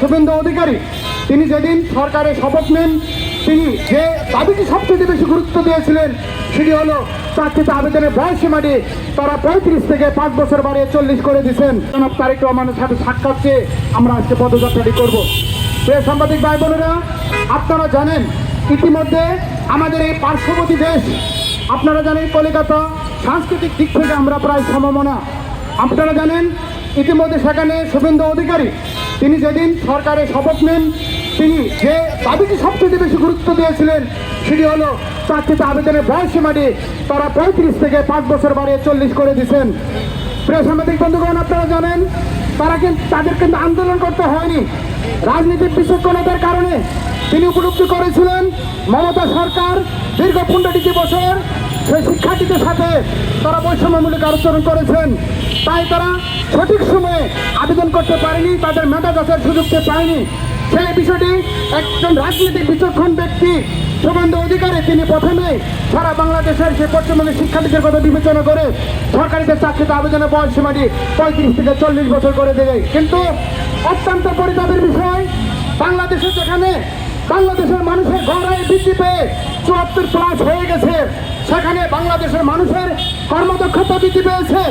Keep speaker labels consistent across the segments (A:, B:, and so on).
A: শুভেন্দু অধিকারী তিনি যেদিন সরকারে শপথ নেন তিনি যে দাবিটি সবচেয়ে বেশি গুরুত্ব দিয়েছিলেন সেটি হলো চাকরিতে আবেদনের বয়সীমাটি তারা 35 থেকে 5 বছর বাড়িয়ে 40 করে দিয়েছেন। জনাব তারেক রহমানের সাথে সাক্ষাৎ চেয়ে আমরা আজকে পদযাত্রাটি করব। প্রিয় সাংবাদিক ভাই বোনেরা, আপনারা জানেন ইতিমধ্যে আমাদের এই পার্শ্ববর্তী দেশ, আপনারা জানেন কলিকাতা সাংস্কৃতিক দিক থেকে আমরা প্রায় সমমনা। আপনারা জানেন ইতিমধ্যে সেখানে শুভেন্দু অধিকারী তিনি যেদিন সরকারে শপথ নেন তিনি যে দাবিটি সবচেয়ে বেশি গুরুত্ব দিয়েছিলেন সেটি হলো চাকরিতে আবেদনের বয়সীমাটি তারা 35 থেকে 5 বছর বাড়িয়ে 40 করে দিয়েছেন। প্রিয় সাংবাদিক বন্ধুগণ, আপনারা জানেন তাদের কিন্তু আন্দোলন করতে হয়নি, রাজনীতির বিচক্ষণতার কারণে তিনি উপলব্ধি করেছিলেন মমতা সরকার দীর্ঘ 15টি বছর সেই শিক্ষার্থীদের সাথে তারা বৈষম্যমূলক আচরণ করেছেন, তাই তারা সঠিক সময়ে আবেদন করতে পারেনি, তাদের মেধা যাচাইয়ের সুযোগ পায়নি। সেই বিষয়টি একজন রাজনৈতিক বিচক্ষণ ব্যক্তি শুভেন্দু অধিকারী তিনি প্রথমে সারা বাংলাদেশের সেই পশ্চিমবঙ্গের শিক্ষার্থীদের কথা বিবেচনা করে সরকারিতে চাকরিতে আবেদনের বয়সীমাটি 35 থেকে 40 বছর করে দেবে। কিন্তু অত্যন্ত পরিতাপের বিষয়, বাংলাদেশে যেখানে বাংলাদেশের মানুষের গড় আয় বৃদ্ধি পেয়ে 74+ হয়ে গেছে, সেখানে বাংলাদেশের মানুষের কর্মদক্ষতা বৃদ্ধি পেয়েছে,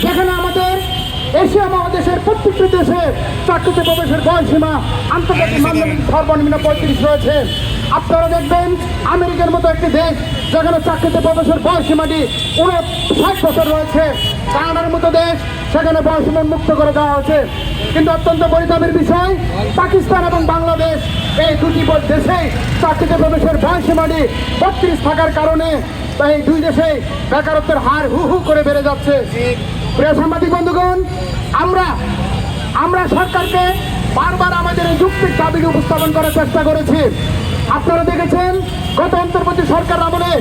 A: সেখানে আমাদের এশিয়া মহাদেশের প্রত্যেকটি দেশে চাকরিতে প্রবেশের বয়সীমা আন্তর্জাতিক মানদণ্ডে সর্বনিম্ন 35 রয়েছে। আপনারা দেখবেন আমেরিকার মতো একটি দেশ যেখানে চাকরিতে প্রবেশের বয়সীমাটি 59 বছর রয়েছে, কানাডার মতো দেশ সেখানে বয়সীমা মুক্ত করে দেওয়া হয়েছে। কিন্তু অত্যন্ত পরিতাপের বিষয়, পাকিস্তান এবং বাংলাদেশ এই দুটি দেশে চাকরিতে প্রবেশের বয়সীমাটি 32 থাকার কারণে এই দুই দেশে বেকারত্বের হার হু হু করে বেড়ে যাচ্ছে। প্রিয় সাংবাদিক বন্ধুগণ, আমরা সরকারকে বারবার আমাদের এই যৌক্তিক দাবিকে উপস্থাপন করার চেষ্টা করেছি। আপনারা দেখেছেন গত অন্তর্বর্তী সরকার আমলে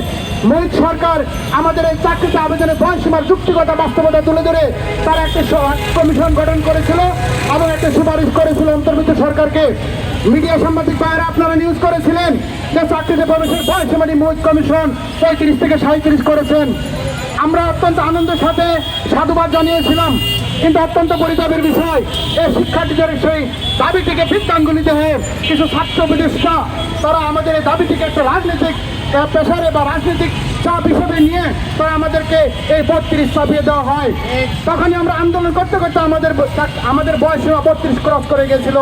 A: মোহিত সরকার আমাদের এই চাকরিতে আবেদনের বয়সীমার যুক্তিগত বাস্তবতা তুলে ধরে তারা একটি কমিশন গঠন করেছিল এবং একটা সুপারিশ করেছিল অন্তর্বর্তী সরকারকে। মিডিয়া সাংবাদিক ভাইয়েরা আপনারা নিউজ করেছিলেন যে চাকরিতে প্রবেশের বয়সীমাটি মোহিত কমিশন 35 থেকে 37 করেছেন। আমরা অত্যন্ত আনন্দের সাথে সাধুবাদ জানিয়েছিলাম, কিন্তু অত্যন্ত পরিতাপের বিষয় এই শিক্ষার্থীদের সেই দাবিটিকে বৃত্তাঙ্গুলিতে হয়ে কিছু ছাত্র উপদেষ্টা তারা আমাদের এই দাবিটিকে একটা রাজনৈতিক পেশারে বা রাজনৈতিক চাপ হিসেবে নিয়ে তারা আমাদেরকে এই 32 চাপিয়ে দেওয়া হয়। তখনই আমরা আন্দোলন করতে করতে আমাদের বয়স 32 ক্রস করে গেছিল।